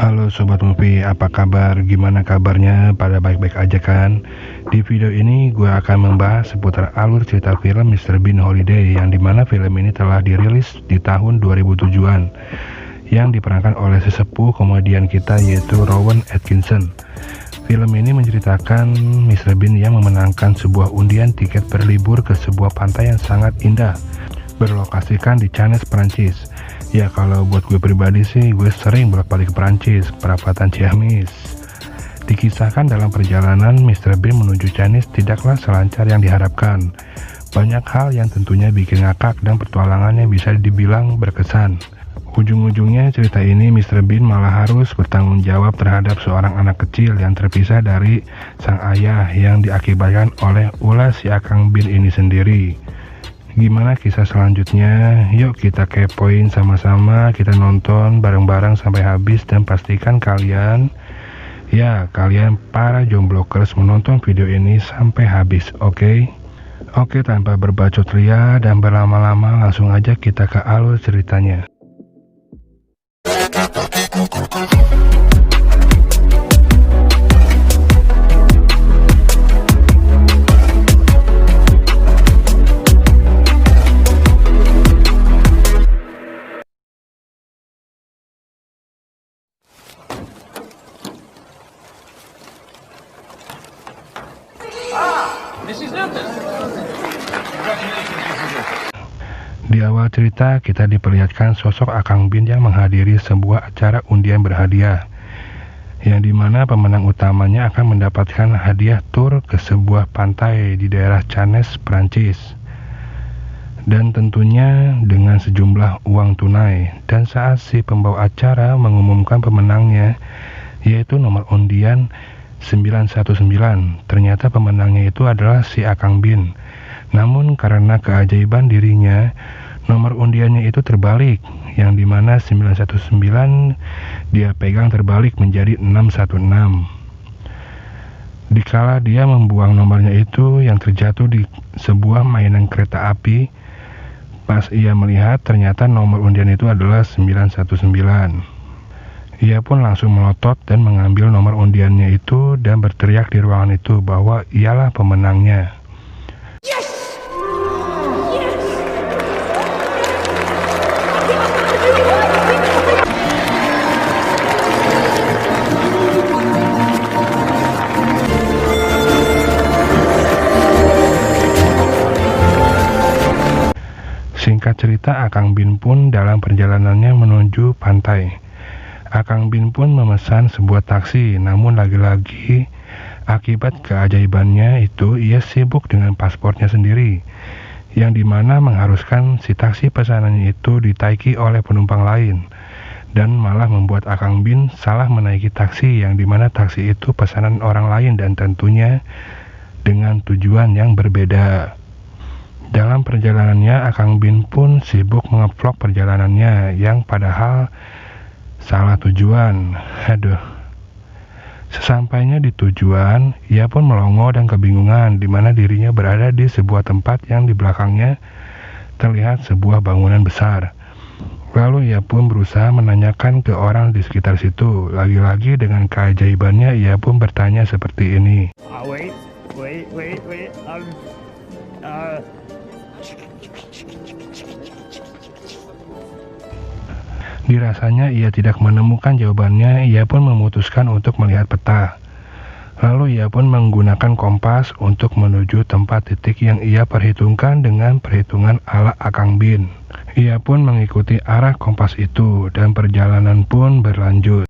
Halo Sobat Movie, apa kabar? Gimana kabarnya? Pada baik-baik aja kan? Di video ini gue akan membahas seputar alur cerita film Mr. Bean Holiday, yang dimana film ini telah dirilis di tahun 2007-an, yang diperankan oleh sesepuh komedian kita yaitu Rowan Atkinson. Film ini menceritakan Mr. Bean yang memenangkan sebuah undian tiket berlibur ke sebuah pantai yang sangat indah, berlokasikan di Cannes, Perancis. Ya, kalau buat gue pribadi sih, gue sering bolak-balik ke Perancis, perapatan Ciamis. Dikisahkan dalam perjalanan Mr. Bean menuju Cannes tidaklah selancar yang diharapkan. Banyak hal yang tentunya bikin ngakak dan petualangannya bisa dibilang berkesan. Ujung-ujungnya cerita ini Mr. Bean malah harus bertanggung jawab terhadap seorang anak kecil yang terpisah dari sang ayah yang diakibatkan oleh ulah si Akang Bean ini sendiri. Gimana kisah selanjutnya? Yuk kita kepoin sama-sama, kita nonton bareng-bareng sampai habis, dan pastikan kalian para jomblokers menonton video ini sampai habis, oke? Oke, tanpa berbacot ria dan berlama-lama, langsung aja kita ke alur ceritanya. Di awal cerita kita diperlihatkan sosok Akang Bean yang menghadiri sebuah acara undian berhadiah, yang dimana pemenang utamanya akan mendapatkan hadiah tur ke sebuah pantai di daerah Cannes, Prancis, dan tentunya dengan sejumlah uang tunai. Dan saat si pembawa acara mengumumkan pemenangnya, yaitu nomor undian 919, ternyata pemenangnya itu adalah si Akang Bean. Namun karena keajaiban dirinya, nomor undiannya itu terbalik, yang dimana 919 dia pegang terbalik menjadi 616. Dikala dia membuang nomornya itu yang terjatuh di sebuah mainan kereta api, pas ia melihat ternyata nomor undian itu adalah 919. Ia pun langsung melotot dan mengambil nomor undiannya itu dan berteriak di ruangan itu bahwa ialah pemenangnya. Singkat cerita, Akang Bean pun dalam perjalanannya menuju pantai. Akang Bean pun memesan sebuah taksi, namun lagi-lagi akibat keajaibannya itu ia sibuk dengan paspornya sendiri, yang dimana mengharuskan si taksi pesanannya itu ditaiki oleh penumpang lain, dan malah membuat Akang Bean salah menaiki taksi, yang dimana taksi itu pesanan orang lain dan tentunya dengan tujuan yang berbeda. Dalam perjalanannya, Akang Bean pun sibuk mengevlog perjalanannya yang padahal salah tujuan. Sesampainya di tujuan, ia pun melongo dan kebingungan di mana dirinya berada di sebuah tempat yang di belakangnya terlihat sebuah bangunan besar. Lalu ia pun berusaha menanyakan ke orang di sekitar situ. Lagi-lagi dengan keajaibannya ia pun bertanya seperti ini. Wait. Dirasanya ia tidak menemukan jawabannya, ia pun memutuskan untuk melihat peta. Lalu ia pun menggunakan kompas untuk menuju tempat titik yang ia perhitungkan dengan perhitungan ala Akang Bean. Ia pun mengikuti arah kompas itu dan perjalanan pun berlanjut.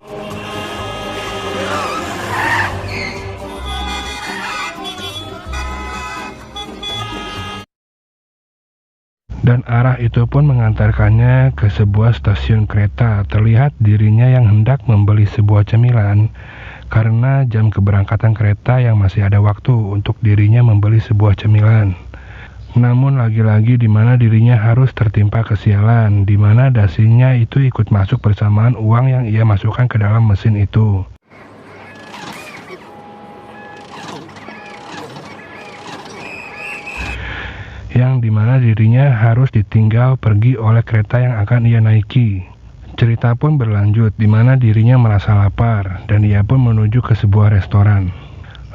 Dan arah itu pun mengantarkannya ke sebuah stasiun kereta. Terlihat dirinya yang hendak membeli sebuah cemilan karena jam keberangkatan kereta yang masih ada waktu untuk dirinya membeli sebuah cemilan. Namun lagi-lagi di mana dirinya harus tertimpa kesialan, di mana dasinya itu ikut masuk bersamaan uang yang ia masukkan ke dalam mesin itu. Yang dimana dirinya harus ditinggal pergi oleh kereta yang akan ia naiki. Cerita pun berlanjut di mana dirinya merasa lapar dan ia pun menuju ke sebuah restoran.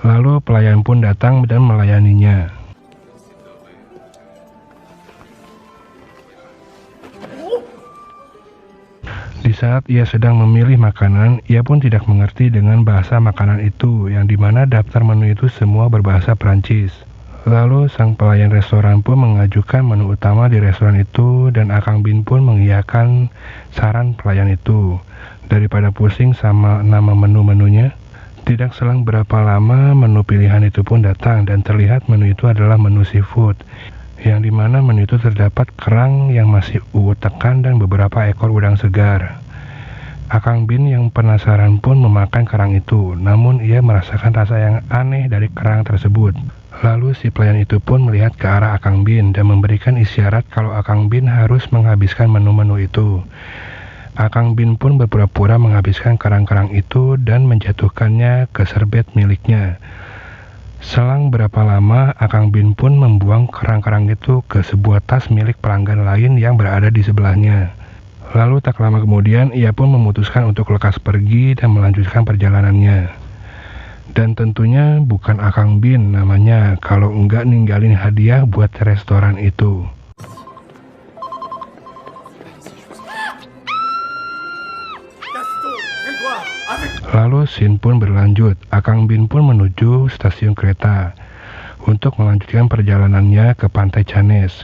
Lalu pelayan pun datang dan melayaninya. Di saat ia sedang memilih makanan, ia pun tidak mengerti dengan bahasa makanan itu, yang dimana daftar menu itu semua berbahasa Prancis. Lalu sang pelayan restoran pun mengajukan menu utama di restoran itu dan Akang Bin pun mengiyakan saran pelayan itu. Daripada pusing sama nama menu-menunya, tidak selang berapa lama menu pilihan itu pun datang dan terlihat menu itu adalah menu seafood. Yang dimana menu itu terdapat kerang yang masih uwut tekan dan beberapa ekor udang segar. Akang Bin yang penasaran pun memakan kerang itu, namun ia merasakan rasa yang aneh dari kerang tersebut. Lalu si pelayan itu pun melihat ke arah Akang Bin dan memberikan isyarat kalau Akang Bin harus menghabiskan menu-menu itu. Akang Bin pun berpura-pura menghabiskan kerang-kerang itu dan menjatuhkannya ke serbet miliknya. Selang berapa lama, Akang Bin pun membuang kerang-kerang itu ke sebuah tas milik pelanggan lain yang berada di sebelahnya. Lalu tak lama kemudian, ia pun memutuskan untuk lekas pergi dan melanjutkan perjalanannya. Dan tentunya bukan Akang Bin namanya kalau enggak ninggalin hadiah buat restoran itu. Lalu scene pun berlanjut. Akang Bin pun menuju stasiun kereta untuk melanjutkan perjalanannya ke pantai Cannes.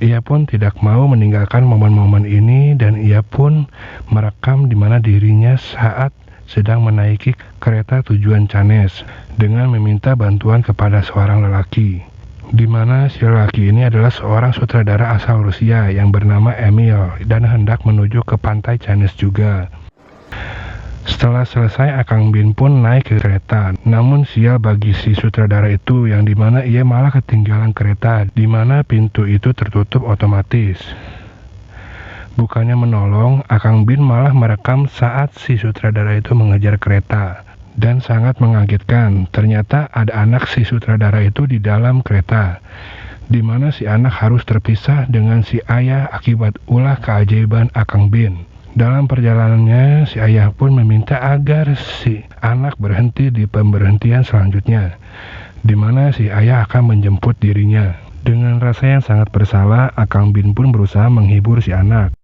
Ia pun tidak mau meninggalkan momen-momen ini dan ia pun merekam di mana dirinya saat sedang menaiki kereta tujuan Cannes dengan meminta bantuan kepada seorang lelaki, di mana si lelaki ini adalah seorang sutradara asal Rusia yang bernama Emil dan hendak menuju ke pantai Cannes juga. Setelah selesai, Akang Bin pun naik ke kereta. Namun sial bagi si sutradara itu yang dimana ia malah ketinggalan kereta, di mana pintu itu tertutup otomatis. Bukannya menolong, Akang Bin malah merekam saat si sutradara itu mengejar kereta. Dan sangat mengagetkan, ternyata ada anak si sutradara itu di dalam kereta, di mana si anak harus terpisah dengan si ayah akibat ulah keajaiban Akang Bin. Dalam perjalanannya, si ayah pun meminta agar si anak berhenti di pemberhentian selanjutnya, di mana si ayah akan menjemput dirinya. Dengan rasa yang sangat bersalah, Akang Bin pun berusaha menghibur si anak.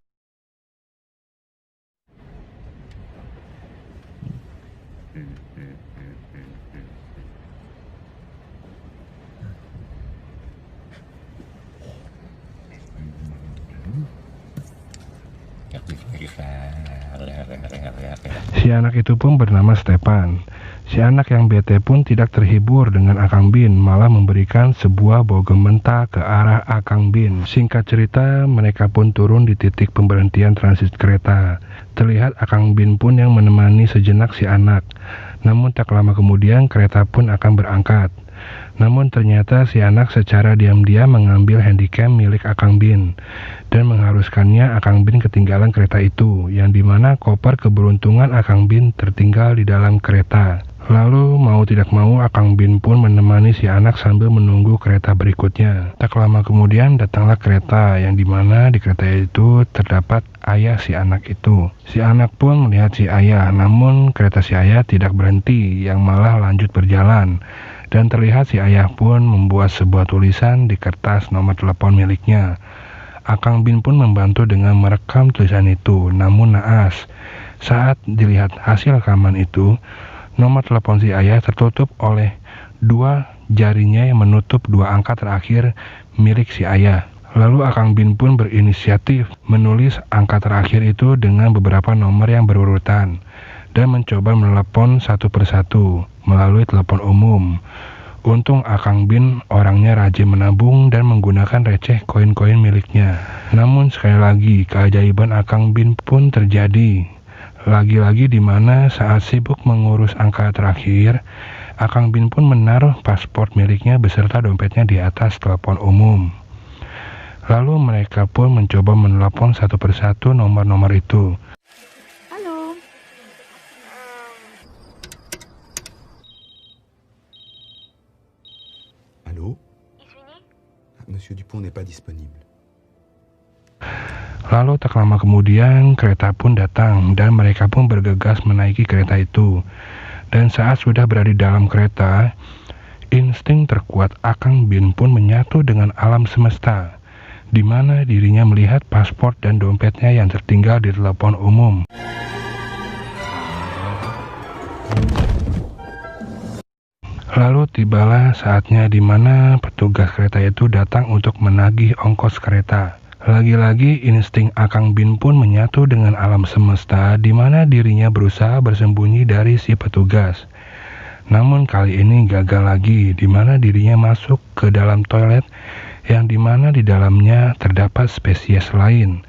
Si anak itu pun bernama Stepan. Si anak yang bete pun tidak terhibur dengan Akang Bin, malah memberikan sebuah bogem mentah ke arah Akang Bin. Singkat cerita, mereka pun turun di titik pemberhentian transit kereta. Terlihat Akang Bin pun yang menemani sejenak si anak. Namun tak lama kemudian kereta pun akan berangkat. Namun ternyata si anak secara diam-diam mengambil handycam milik Akang Bin dan mengharuskannya Akang Bin ketinggalan kereta itu, yang dimana koper keberuntungan Akang Bin tertinggal di dalam kereta. Lalu mau tidak mau Akang Bin pun menemani si anak sambil menunggu kereta berikutnya. Tak lama kemudian datanglah kereta, yang dimana di kereta itu terdapat ayah si anak itu. Si anak pun melihat si ayah, namun kereta si ayah tidak berhenti, yang malah lanjut berjalan. Dan terlihat si ayah pun membuat sebuah tulisan di kertas nomor telepon miliknya. Akang Bin pun membantu dengan merekam tulisan itu, namun naas. Saat dilihat hasil rekaman itu, nomor telepon si ayah tertutup oleh dua jarinya yang menutup dua angka terakhir milik si ayah. Lalu Akang Bin pun berinisiatif menulis angka terakhir itu dengan beberapa nomor yang berurutan dan mencoba menelepon satu persatu melalui telepon umum Untung Akang Bin orangnya rajin menabung dan menggunakan receh koin-koin miliknya. Namun sekali lagi keajaiban Akang Bin pun terjadi. Lagi-lagi di mana saat sibuk mengurus angka terakhir, Akang Bin pun menaruh paspor miliknya beserta dompetnya di atas telepon umum. Lalu mereka pun mencoba menelepon satu persatu nomor-nomor itu. Halo. Allô? Извини. Monsieur Dupont n'est pas disponible. Lalu tak lama kemudian kereta pun datang dan mereka pun bergegas menaiki kereta itu. Dan saat sudah berada di dalam kereta, insting terkuat Akang Bin pun menyatu dengan alam semesta, di mana dirinya melihat paspor dan dompetnya yang tertinggal di telepon umum. Lalu tibalah saatnya di mana petugas kereta itu datang untuk menagih ongkos kereta. Lagi-lagi insting Akang Bin pun menyatu dengan alam semesta, di mana dirinya berusaha bersembunyi dari si petugas. Namun kali ini gagal lagi, di mana dirinya masuk ke dalam toilet yang di mana di dalamnya terdapat spesies lain,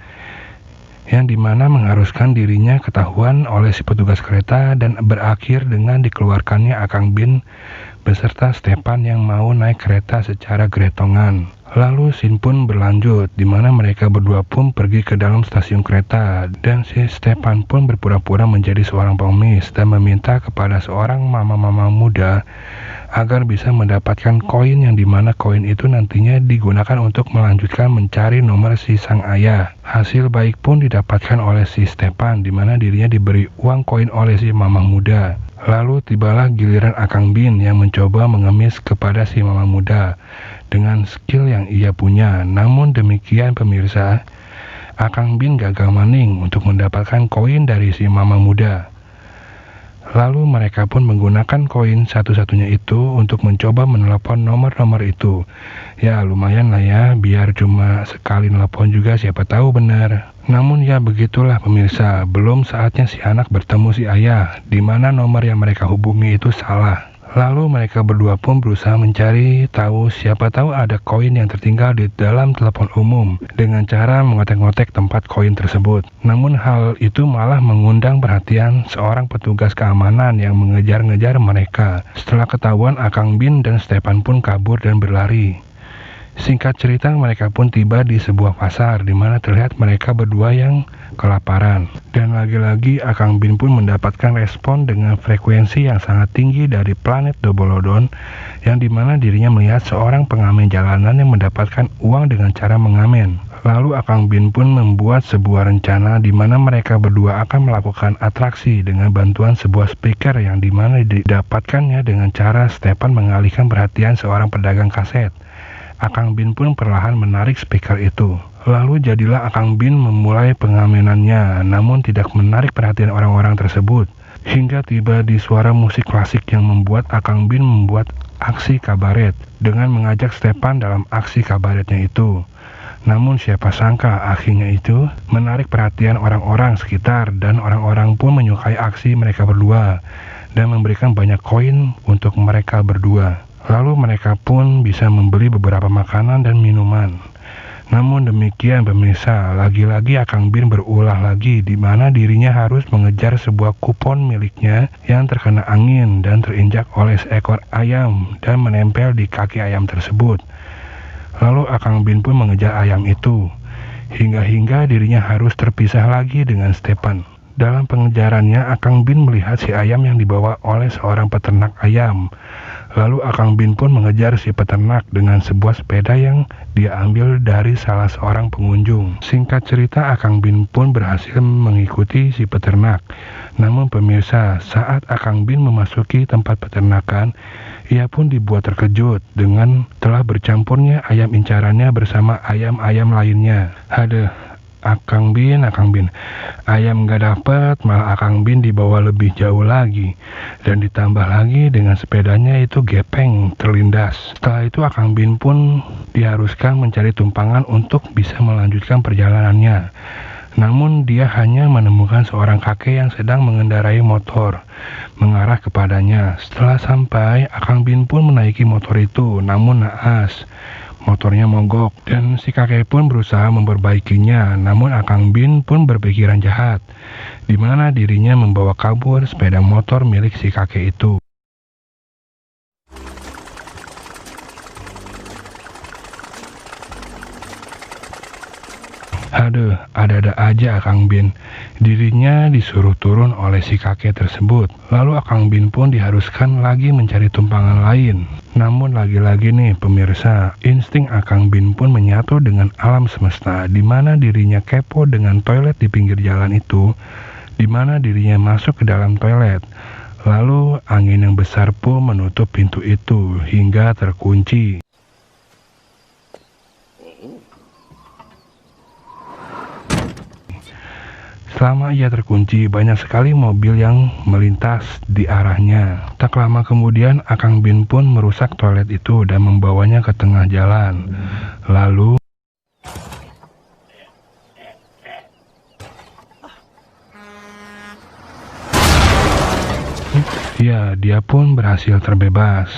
yang di mana mengharuskan dirinya ketahuan oleh si petugas kereta dan berakhir dengan dikeluarkannya Akang Bin beserta Stepan yang mau naik kereta secara gretongan. Lalu scene pun berlanjut, di mana mereka berdua pun pergi ke dalam stasiun kereta, dan si Stepan pun berpura-pura menjadi seorang pengemis dan meminta kepada seorang mama-mama muda agar bisa mendapatkan koin yang dimana koin itu nantinya digunakan untuk melanjutkan mencari nomor si sang ayah. Hasil baik pun didapatkan oleh si Stepan, di mana dirinya diberi uang koin oleh si mama muda. Lalu tibalah giliran Akang Bin yang mencoba mengemis kepada si mama muda dengan skill yang ia punya. Namun demikian pemirsa, Akang Bin gagal maning untuk mendapatkan koin dari si mama muda. Lalu mereka pun menggunakan koin satu-satunya itu untuk mencoba menelepon nomor-nomor itu. Ya lumayan lah ya, biar cuma sekali telepon juga siapa tahu benar. Namun ya begitulah pemirsa, belum saatnya si anak bertemu si ayah, di mana nomor yang mereka hubungi itu salah. Lalu mereka berdua pun berusaha mencari tahu siapa tahu ada koin yang tertinggal di dalam telepon umum dengan cara mengotek-ngotek tempat koin tersebut. Namun hal itu malah mengundang perhatian seorang petugas keamanan yang mengejar-ngejar mereka. Setelah ketahuan, Akang Bin dan Stepan pun kabur dan berlari. Singkat cerita, mereka pun tiba di sebuah pasar di mana terlihat mereka berdua yang kelaparan. Dan lagi-lagi Akang Bin pun mendapatkan respon dengan frekuensi yang sangat tinggi dari planet Dobolodon, yang dimana dirinya melihat seorang pengamen jalanan yang mendapatkan uang dengan cara mengamen. Lalu Akang Bin pun membuat sebuah rencana di mana mereka berdua akan melakukan atraksi dengan bantuan sebuah speaker yang dimana didapatkannya dengan cara Stepan mengalihkan perhatian seorang pedagang kaset. Akang Bin pun perlahan menarik speaker itu. Lalu jadilah Akang Bin memulai pengamenannya, namun tidak menarik perhatian orang-orang tersebut. Hingga tiba di suara musik klasik yang membuat Akang Bin membuat aksi kabaret dengan mengajak Stepan dalam aksi kabaretnya itu. Namun siapa sangka akhirnya itu menarik perhatian orang-orang sekitar dan orang-orang pun menyukai aksi mereka berdua dan memberikan banyak koin untuk mereka berdua. Lalu mereka pun bisa membeli beberapa makanan dan minuman. Namun demikian pemirsa, lagi-lagi Akang Bin berulah lagi di mana dirinya harus mengejar sebuah kupon miliknya yang terkena angin dan terinjak oleh seekor ayam dan menempel di kaki ayam tersebut. Lalu Akang Bin pun mengejar ayam itu, hingga dirinya harus terpisah lagi dengan Stepan. Dalam pengejarannya, Akang Bin melihat si ayam yang dibawa oleh seorang peternak ayam. Lalu Akang Bin pun mengejar si peternak dengan sebuah sepeda yang dia ambil dari salah seorang pengunjung. Singkat cerita, Akang Bin pun berhasil mengikuti si peternak. Namun pemirsa, saat Akang Bin memasuki tempat peternakan, ia pun dibuat terkejut dengan telah bercampurnya ayam incarannya bersama ayam-ayam lainnya. Aduh, Akang Bin, ayam gak dapet, malah Akang Bin dibawa lebih jauh lagi, dan ditambah lagi dengan sepedanya itu gepeng, terlindas. Setelah itu Akang Bin pun diharuskan mencari tumpangan untuk bisa melanjutkan perjalanannya. Namun dia hanya menemukan seorang kakek yang sedang mengendarai motor mengarah kepadanya. Setelah sampai, Akang Bin pun menaiki motor itu, namun naas. Motornya mogok dan si kakek pun berusaha memperbaikinya, namun Akang Bin pun berpikiran jahat, di mana dirinya membawa kabur sepeda motor milik si kakek itu. Aduh, ada-ada aja Akang Bin. Dirinya disuruh turun oleh si kakek tersebut. Lalu Akang Bin pun diharuskan lagi mencari tumpangan lain. Namun lagi-lagi nih pemirsa, insting Akang Bin pun menyatu dengan alam semesta, di mana dirinya kepo dengan toilet di pinggir jalan itu, di mana dirinya masuk ke dalam toilet. Lalu angin yang besar pun menutup pintu itu hingga terkunci. Selama ia terkunci, banyak sekali mobil yang melintas di arahnya. Tak lama kemudian, Akang Bin pun merusak toilet itu dan membawanya ke tengah jalan. Lalu, ya, dia pun berhasil terbebas.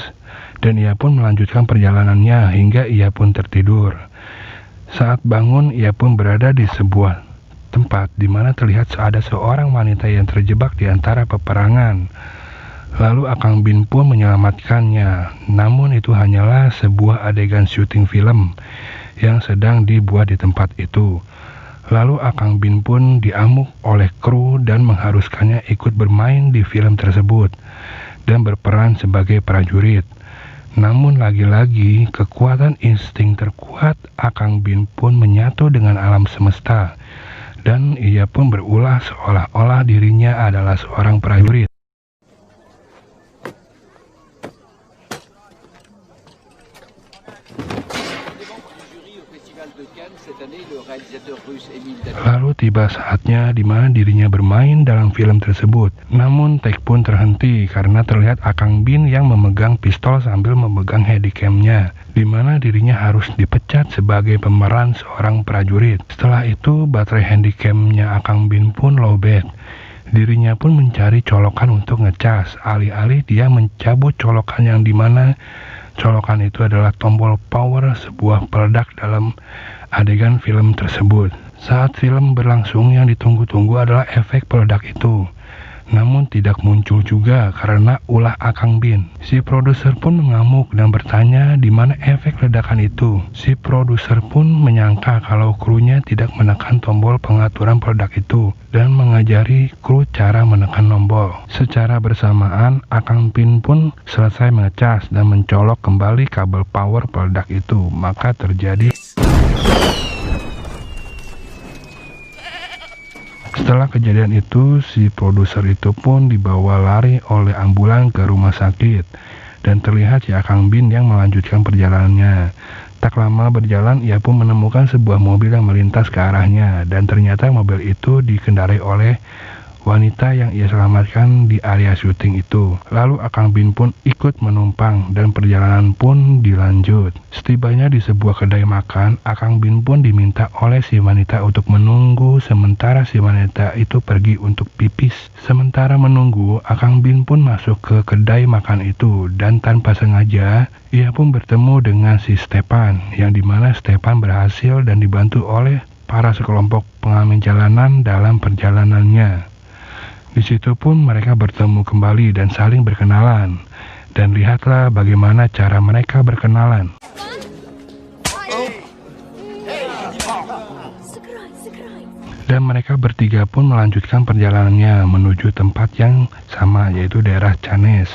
Dan ia pun melanjutkan perjalanannya hingga ia pun tertidur. Saat bangun, ia pun berada di sebuah tempat di mana terlihat ada seorang wanita yang terjebak di antara peperangan. Lalu Akang Bin pun menyelamatkannya, namun itu hanyalah sebuah adegan syuting film yang sedang dibuat di tempat itu. Lalu Akang Bin pun diamuk oleh kru dan mengharuskannya ikut bermain di film tersebut dan berperan sebagai prajurit. Namun lagi-lagi kekuatan insting terkuat Akang Bin pun menyatu dengan alam semesta. Dan ia pun berulah seolah-olah dirinya adalah seorang prajurit. Lalu tiba saatnya di mana dirinya bermain dalam film tersebut. Namun take pun terhenti karena terlihat Akang Bin yang memegang pistol sambil memegang handycamnya, di mana dirinya harus dipecat sebagai pemeran seorang prajurit. Setelah itu baterai handycamnya Akang Bin pun lowbat. Dirinya pun mencari colokan untuk ngecas, alih-alih dia mencabut colokan yang dimana colokan itu adalah tombol power sebuah peledak dalam adegan film tersebut. Saat film berlangsung, yang ditunggu-tunggu adalah efek peledak itu. Namun tidak muncul juga karena ulah Akang Bin. Si produser pun mengamuk dan bertanya di mana efek ledakan itu. Si produser pun menyangka kalau krunya tidak menekan tombol pengaturan peledak itu dan mengajari kru cara menekan tombol. Secara bersamaan, Akang Bin pun selesai mengecas dan mencolok kembali kabel power peledak itu. Maka terjadi Setelah kejadian itu, si produser itu pun dibawa lari oleh ambulan ke rumah sakit dan terlihat si Akang Bin yang melanjutkan perjalanannya. Tak lama berjalan, ia pun menemukan sebuah mobil yang melintas ke arahnya dan ternyata mobil itu dikendarai oleh wanita yang ia selamatkan di area syuting itu. Lalu Akang Bin pun ikut menumpang dan perjalanan pun dilanjut. Setibanya di sebuah kedai makan, Akang Bin pun diminta oleh si wanita untuk menunggu sementara si wanita itu pergi untuk pipis. Sementara menunggu, Akang Bin pun masuk ke kedai makan itu dan tanpa sengaja ia pun bertemu dengan si Stepan, yang dimana Stepan berhasil dan dibantu oleh para sekelompok pengamen jalanan dalam perjalanannya. Di situ pun mereka bertemu kembali dan saling berkenalan. Dan lihatlah bagaimana cara mereka berkenalan. Dan mereka bertiga pun melanjutkan perjalanannya menuju tempat yang sama, yaitu daerah Canes.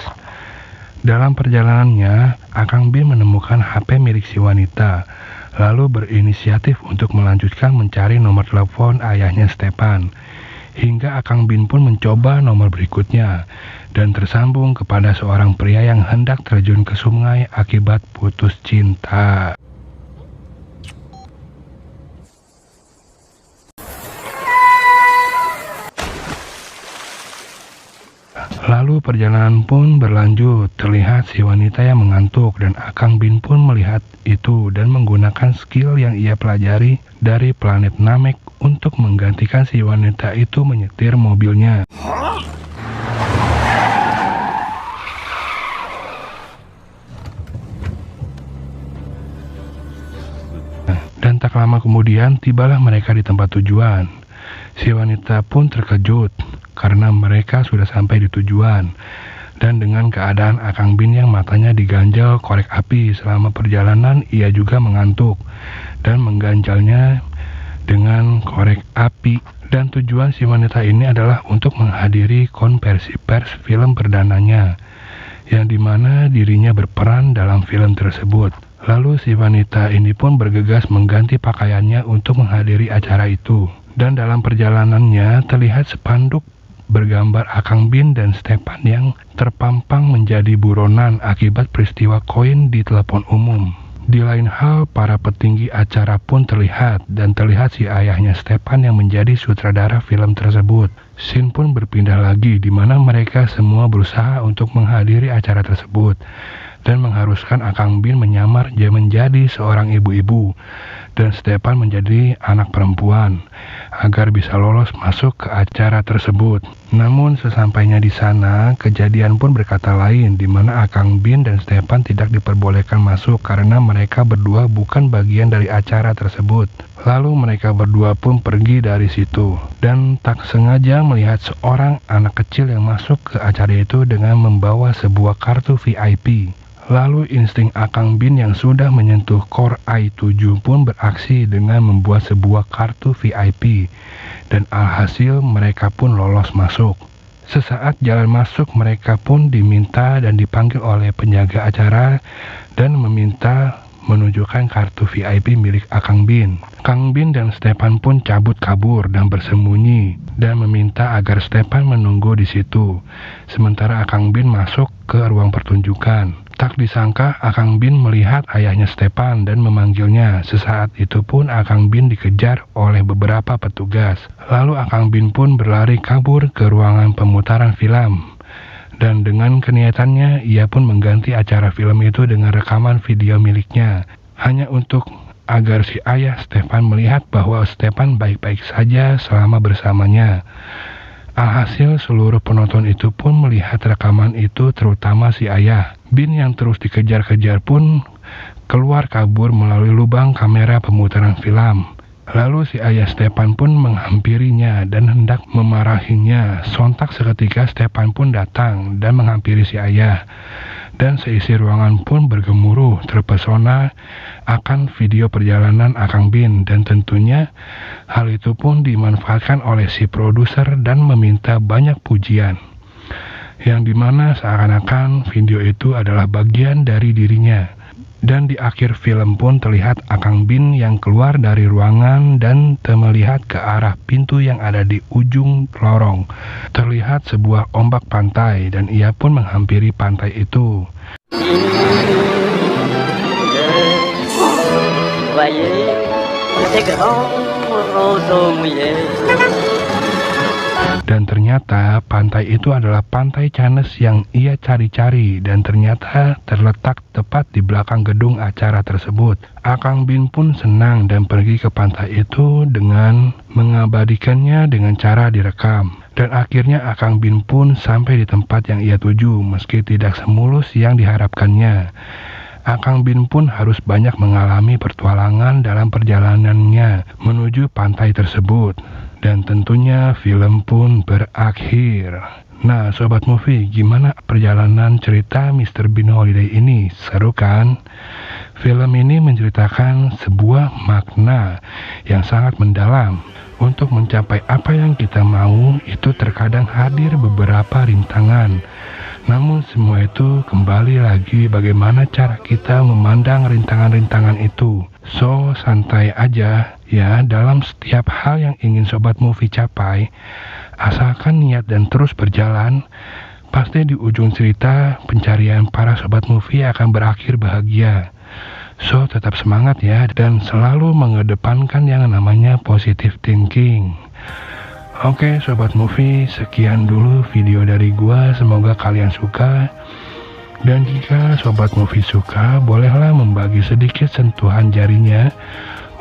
Dalam perjalanannya, Akang Bin menemukan HP milik si wanita, lalu berinisiatif untuk melanjutkan mencari nomor telepon ayahnya Stepan. Hingga Akang Bin pun mencoba nomor berikutnya dan tersambung kepada seorang pria yang hendak terjun ke sungai akibat putus cinta. Lalu Lalu perjalanan pun berlanjut, terlihat si wanita yang mengantuk dan Akang Bin pun melihat itu dan menggunakan skill yang ia pelajari dari planet Namek untuk menggantikan si wanita itu menyetir mobilnya. Dan tak lama kemudian tibalah mereka di tempat tujuan. Si wanita pun terkejut karena mereka sudah sampai di tujuan. Dan dengan keadaan Akang Bin yang matanya diganjal korek api selama perjalanan, ia juga mengantuk dan mengganjalnya dengan korek api. Dan tujuan si wanita ini adalah untuk menghadiri konversi pers film perdananya, yang dimana dirinya berperan dalam film tersebut. Lalu si wanita ini pun bergegas mengganti pakaiannya untuk menghadiri acara itu. Dan dalam perjalanannya terlihat spanduk bergambar Akang Bin dan Stepan yang terpampang menjadi buronan akibat peristiwa koin di telepon umum. Di lain hal, para petinggi acara pun terlihat, dan terlihat si ayahnya Stepan yang menjadi sutradara film tersebut. Scene pun berpindah lagi, di mana mereka semua berusaha untuk menghadiri acara tersebut, dan mengharuskan Akang Bin menyamar menjadi seorang ibu-ibu, dan Stepan menjadi anak perempuan, agar bisa lolos masuk ke acara tersebut. Namun sesampainya di sana, kejadian pun berkata lain, di mana Akang Bin dan Stepan tidak diperbolehkan masuk karena mereka berdua bukan bagian dari acara tersebut. Lalu mereka berdua pun pergi dari situ, dan tak sengaja melihat seorang anak kecil yang masuk ke acara itu dengan membawa sebuah kartu VIP. Lalu insting Akang Bin yang sudah menyentuh core i7 pun beraksi dengan membuat sebuah kartu VIP, dan alhasil mereka pun lolos masuk. Sesaat jalan masuk, mereka pun diminta dan dipanggil oleh penjaga acara dan meminta menunjukkan kartu VIP milik Akang Bin. Akang Bin dan Stepan pun cabut kabur dan bersembunyi dan meminta agar Stepan menunggu di situ, sementara Akang Bin masuk ke ruang pertunjukan. Tak disangka Akang Bin melihat ayahnya Stepan dan memanggilnya. Sesaat itu pun Akang Bin dikejar oleh beberapa petugas. Lalu Akang Bin pun berlari kabur ke ruangan pemutaran film. Dan dengan keniatannya, ia pun mengganti acara film itu dengan rekaman video miliknya, hanya untuk agar si ayah Stepan melihat bahwa Stepan baik-baik saja selama bersamanya. Alhasil seluruh penonton itu pun melihat rekaman itu, terutama si ayah. Bin yang terus dikejar-kejar pun keluar kabur melalui lubang kamera pemutaran film. Lalu si ayah Stepan pun menghampirinya dan hendak memarahinya. Sontak seketika Stepan pun datang dan menghampiri si ayah. Dan seisi ruangan pun bergemuruh terpesona akan video perjalanan Akang Bin, dan tentunya hal itu pun dimanfaatkan oleh si produser dan meminta banyak pujian, yang dimana seakan-akan video itu adalah bagian dari dirinya. Dan di akhir film pun terlihat Akang Bin yang keluar dari ruangan dan melihat ke arah pintu yang ada di ujung lorong. Terlihat sebuah ombak pantai dan ia pun menghampiri pantai itu. Dan ternyata pantai itu adalah pantai Cannes yang ia cari-cari, dan ternyata terletak tepat di belakang gedung acara tersebut. Akang Bin pun senang dan pergi ke pantai itu dengan mengabadikannya dengan cara direkam. Dan akhirnya Akang Bin pun sampai di tempat yang ia tuju, meski tidak semulus yang diharapkannya. Akang Bin pun harus banyak mengalami pertualangan dalam perjalanannya menuju pantai tersebut. Dan tentunya film pun berakhir. Nah, Sobat Movie, gimana perjalanan cerita Mr. Bin Holiday ini? Seru kan? Film ini menceritakan sebuah makna yang sangat mendalam. Untuk mencapai apa yang kita mau, itu terkadang hadir beberapa rintangan. Namun semua itu kembali lagi bagaimana cara kita memandang rintangan-rintangan itu. So, santai aja ya dalam setiap hal yang ingin Sobat Movie capai. Asalkan niat dan terus berjalan, pasti di ujung cerita pencarian para Sobat Movie akan berakhir bahagia. So, tetap semangat ya, dan selalu mengedepankan yang namanya positive thinking. Oke Sobat Movie, sekian dulu video dari gua, semoga kalian suka. Dan jika Sobat Movie suka, bolehlah membagi sedikit sentuhan jarinya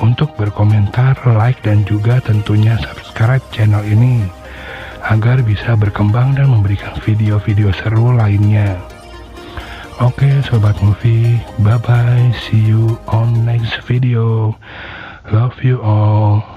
untuk berkomentar, like, dan juga tentunya subscribe channel ini agar bisa berkembang dan memberikan video-video seru lainnya. Oke Sobat Movie, bye bye, see you on next video. Love you all.